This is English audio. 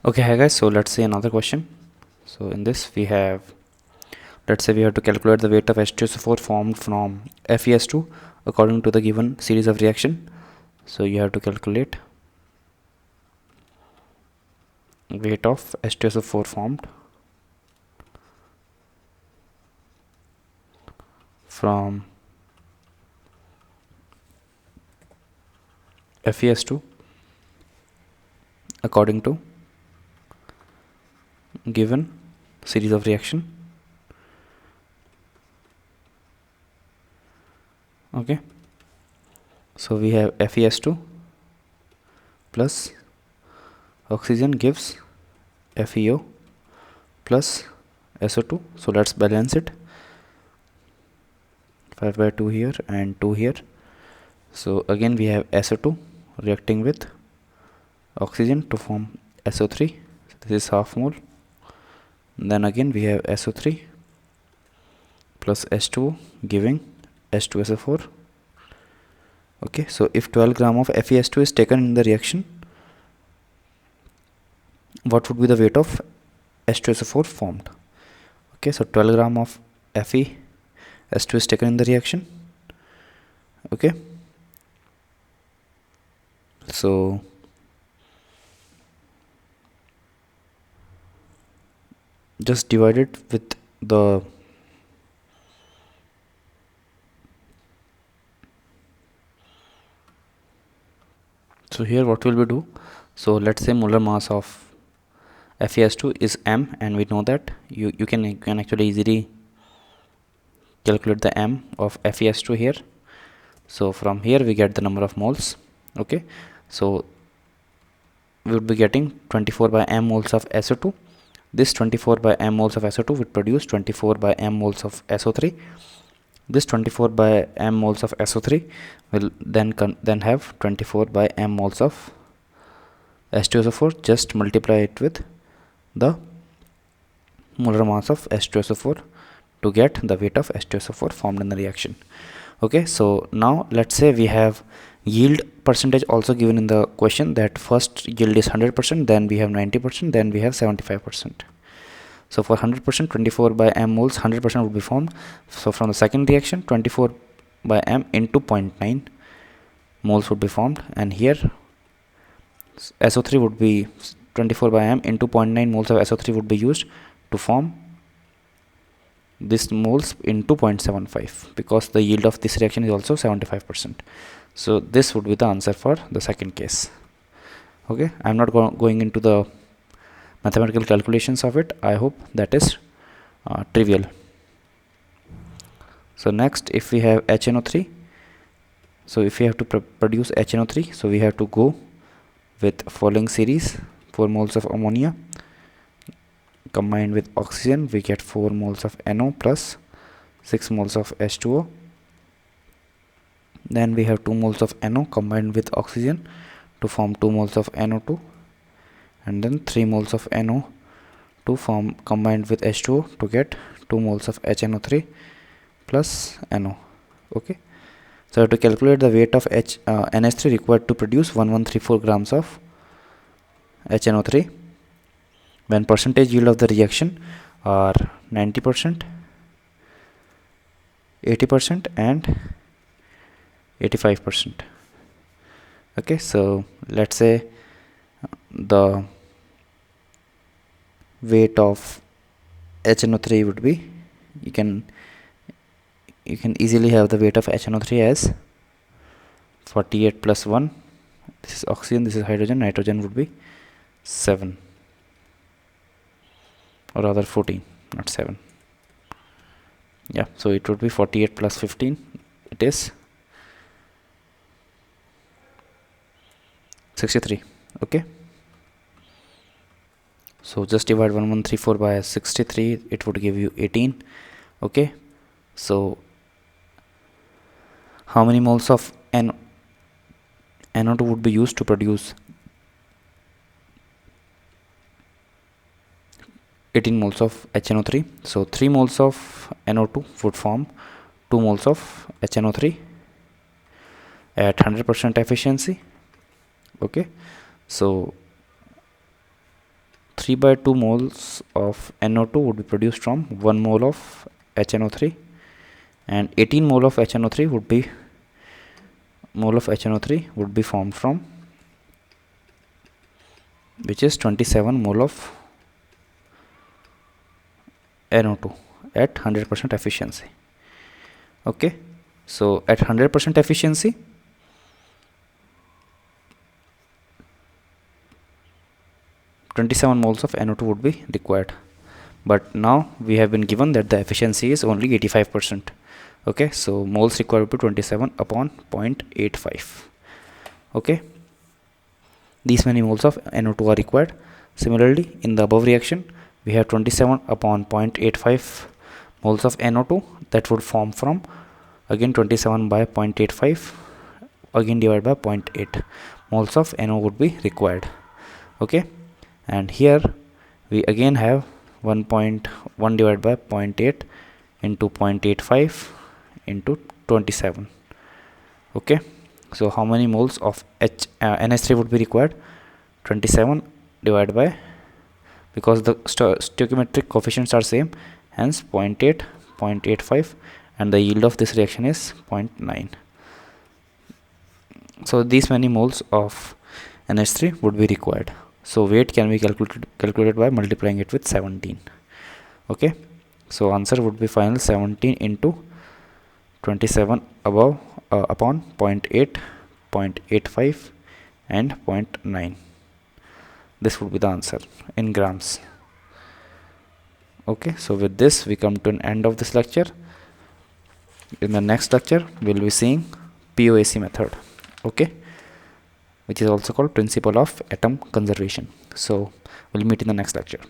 Okay, hi guys, so let's see another question. So in this we have, let's say we have to calculate the weight of H2SO4 formed from FeS2 according to the given series of reaction. So you have to calculate weight of H2SO4 formed from FeS2 according to given series of reaction. Okay, so we have FeS2 plus oxygen gives FeO plus SO2. So let's balance it, 5 by 2 here and 2 here. So again we have SO2 reacting with oxygen to form SO3. So this is half mole. Then again we have SO3 plus H2O giving H2SO4. Okay, so if 12 gram of FeS2 is taken in the reaction, what would be the weight of H2SO4 formed? Okay, so 12 gram of FeS2 is taken in the reaction. Okay, so just divide it with the so here what will we do? So let's say molar mass of FeS2 is m, and we know that you can actually easily calculate the m of FeS2 here. So from here we get the number of moles. Okay, so we would be getting 24 by m moles of SO2. This 24 by m moles of SO2 would produce 24 by m moles of SO3. This 24 by m moles of SO3 will then have 24 by m moles of H2SO4. Just multiply it with the molar mass of H2SO4 to get the weight of H2SO4 formed in the reaction. Okay, so now let's say we have yield percentage also given in the question, that first yield is 100%, then we have 90%, then we have 75%. So for 100%, 24 by m moles, 100% would be formed. So from the second reaction, 24 by m into 0.9 moles would be formed, and here SO3 would be 24 by m into 0.9 moles of SO3 would be used to form this moles into 0.75, because the yield of this reaction is also 75%. So this would be the answer for the second case. Okay, I'm not going into the mathematical calculations of it. I hope that is trivial. So next, if we have HNO3, so if we have to produce HNO3, so we have to go with following series: 4 moles of ammonia combined with oxygen, we get 4 moles of NO plus 6 moles of H2O. Then we have 2 moles of NO combined with oxygen to form 2 moles of NO2, and then 3 moles of NO to form combined with H2O to get 2 moles of HNO3 plus NO. Okay, so I have to calculate the weight of NH3 required to produce 1134 grams of HNO3 when percentage yield of the reaction are 90%, 80% and 85%. Okay, so let's say the weight of HNO3 would be, you can easily have the weight of HNO3 as 48 plus 1. This is oxygen, this is hydrogen. Nitrogen would be 7, or rather 14, not 7. Yeah, so it would be 48 plus 15, it is 63. Okay, so just divide 1134 by 63, it would give you 18. Okay, so how many moles of NO2 would be used to produce 18 moles of HNO3? So 3 moles of NO2 would form 2 moles of HNO3 at 100% efficiency. Okay, so 3/2 moles of NO2 would be produced from 1 mole of HNO3, and 18 mole of HNO3 would be formed from, which is 27 mole of NO2 at 100% efficiency. Okay, so at 100% efficiency, moles of NO2 would be required, but now we have been given that the efficiency is only 85%. Okay, so moles required would be 27 upon 0.85. okay, these many moles of NO2 are required. Similarly, in the above reaction, we have 27 upon 0.85 moles of NO2 that would form from, again, 27 by 0.85 again divided by 0.8 moles of NO would be required. Okay, and here we again have 1.1 divided by 0.8 into 0.85 into 27. Okay, so how many moles of NH3 would be required? 27 divided by, because the stoichiometric coefficients are same, hence 0.8, 0.85, and the yield of this reaction is 0.9. so these many moles of NH3 would be required. So weight can be calculated by multiplying it with 17. Okay, so answer would be final 17 into 27 above upon 0.8, 0.85 and 0.9. this would be the answer in grams. Okay, so with this we come to an end of this lecture. In the next lecture we'll be seeing POAC method, okay, which is also called principle of atom conservation. So we'll meet in the next lecture.